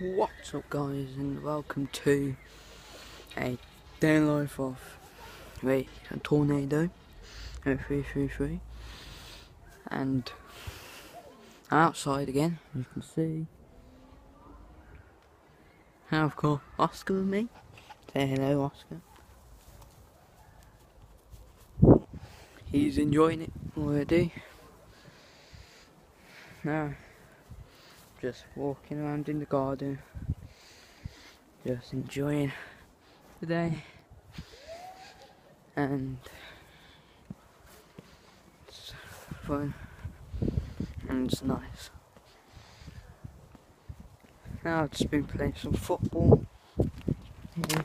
What's up, guys, and welcome to a day in the life of a Tornado0333, and I'm outside again, as you can see. Now I've got Oscar with me. Say hello, Oscar. He's enjoying it already. Now, just walking around in the garden, just enjoying the day, and it's fun and it's nice. Now I've just been playing some football here,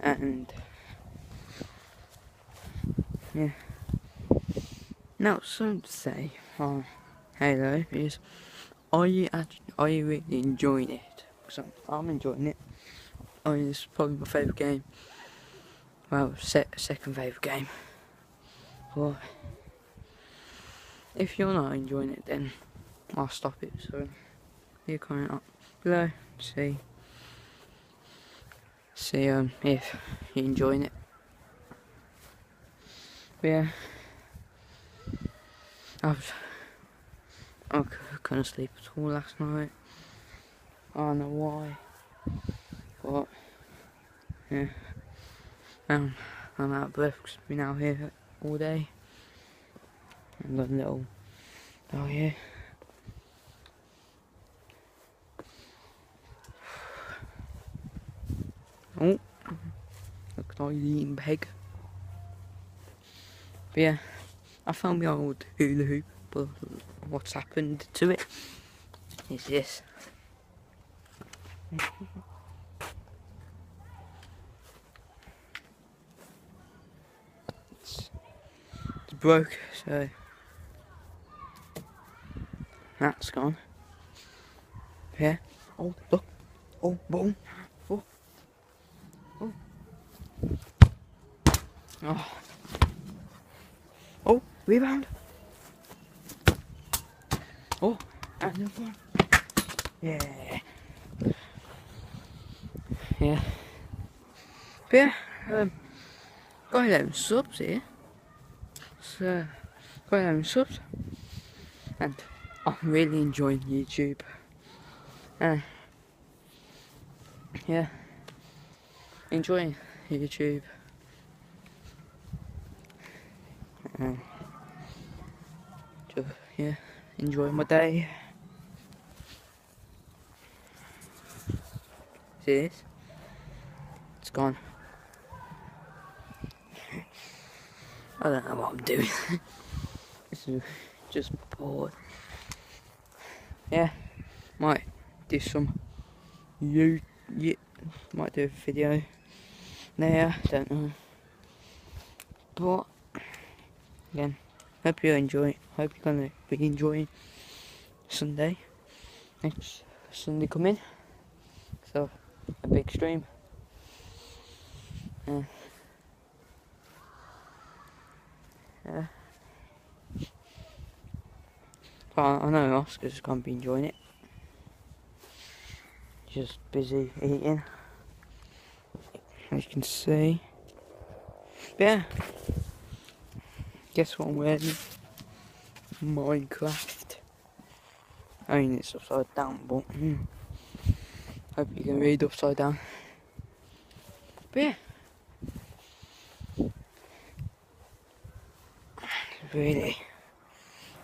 and yeah. Now something to say on Halo is, are you really enjoying it? Because I'm enjoying it. I mean, it's probably my favourite game. Well, second favourite game. But if you're not enjoying it, then I'll stop it. So leave a comment up below. See if you're enjoying it. But yeah, I couldn't sleep at all last night. I don't know why, but yeah, I'm out of breath because I've been out here all day. I've got a little dog here. Oh, looks like he's eating peg. But yeah, I found my old hula hoop, but what's happened to it is this. It's broke, so that's gone. Yeah. Oh, look. Oh, boom. Oh. Oh. Oh. Oh, rebound. Oh, and another one. Yeah. Yeah. But yeah, got 11 subs here. So, got 11 subs. And I'm really enjoying YouTube. Yeah. Enjoying YouTube. Just, yeah, enjoying my day. See this? It's gone. I don't know what I'm doing. This is just bored. Yeah, might do some might do a video there, don't know. But again, hope you enjoy it. Hope you're gonna be enjoying Sunday. Next Sunday coming. So a big stream. Yeah. But I know Oscar's gonna be enjoying it. Just busy eating, as you can see. But yeah, guess what I'm wearing? Minecraft. I mean, it's upside down, but hope you can read upside down. But yeah,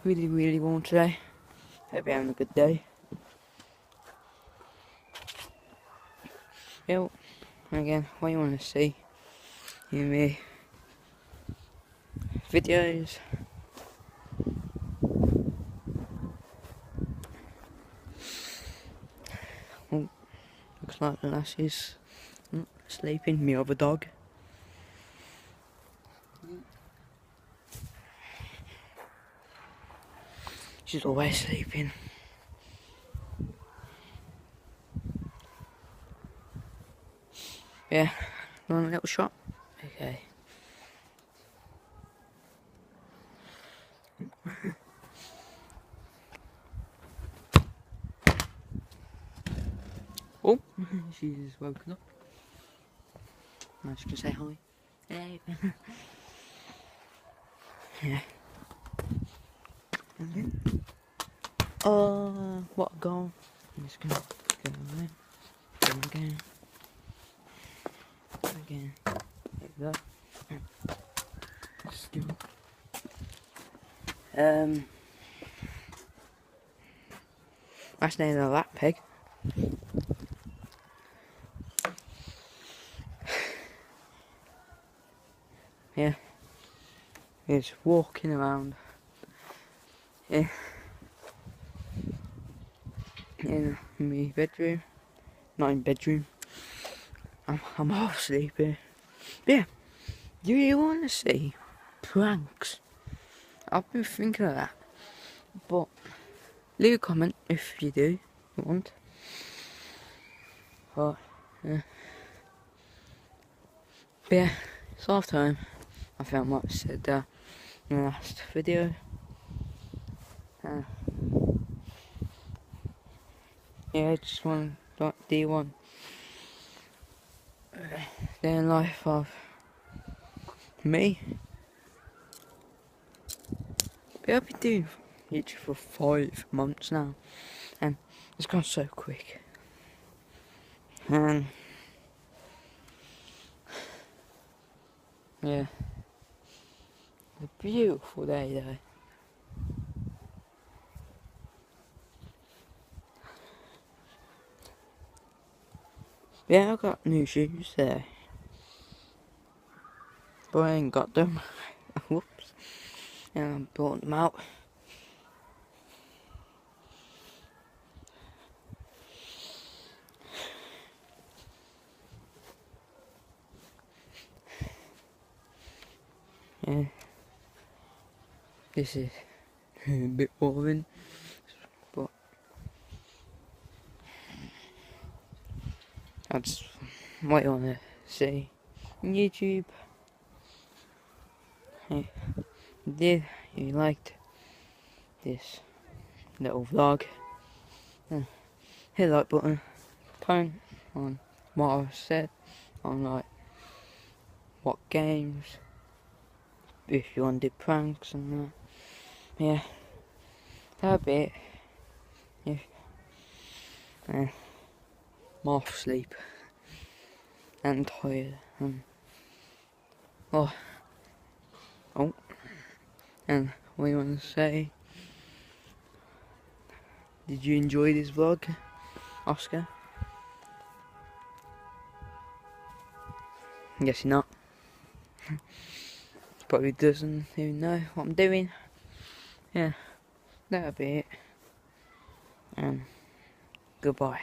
really warm today. Hope you're having a good day. Yeah, again, what you want to see in me videos. Oh, looks like the lassie's sleeping, me other dog. She's always sleeping. Yeah, want a little shot? Okay. Oh, she's woken up. I'm just gonna say hi. Hello. Yeah. Okay. What a goal. I'm just gonna go away. Go again. Again. There we go. Still. That's the end of that pig. Yeah. He's walking around. Yeah. In my bedroom. Not in bedroom. I'm half asleep. Yeah. Do you want to see pranks? I've been thinking of that. But leave a comment if you do want. But yeah, it's half time. I think I might have said that in the last video. Yeah, just one D1 day in life of me. But I've been doing it for 5 months now, and it's gone so quick. And yeah, it's a beautiful day though. Yeah, I got new shoes there, but I ain't got them. Whoops. And I bought them out. Yeah, this is a bit boring, but that's what I want to see on YouTube. Hey, if you liked this little vlog, hit the like button, comment on what I've said, on like what games, if you want to do pranks and that. Yeah, that'd be it. Yeah. I'm off sleep and tired and oh, and what do you want to say? Did you enjoy this vlog, Oscar? I'm guessing not. Probably doesn't even know what I'm doing. Yeah, that'll be it. And goodbye.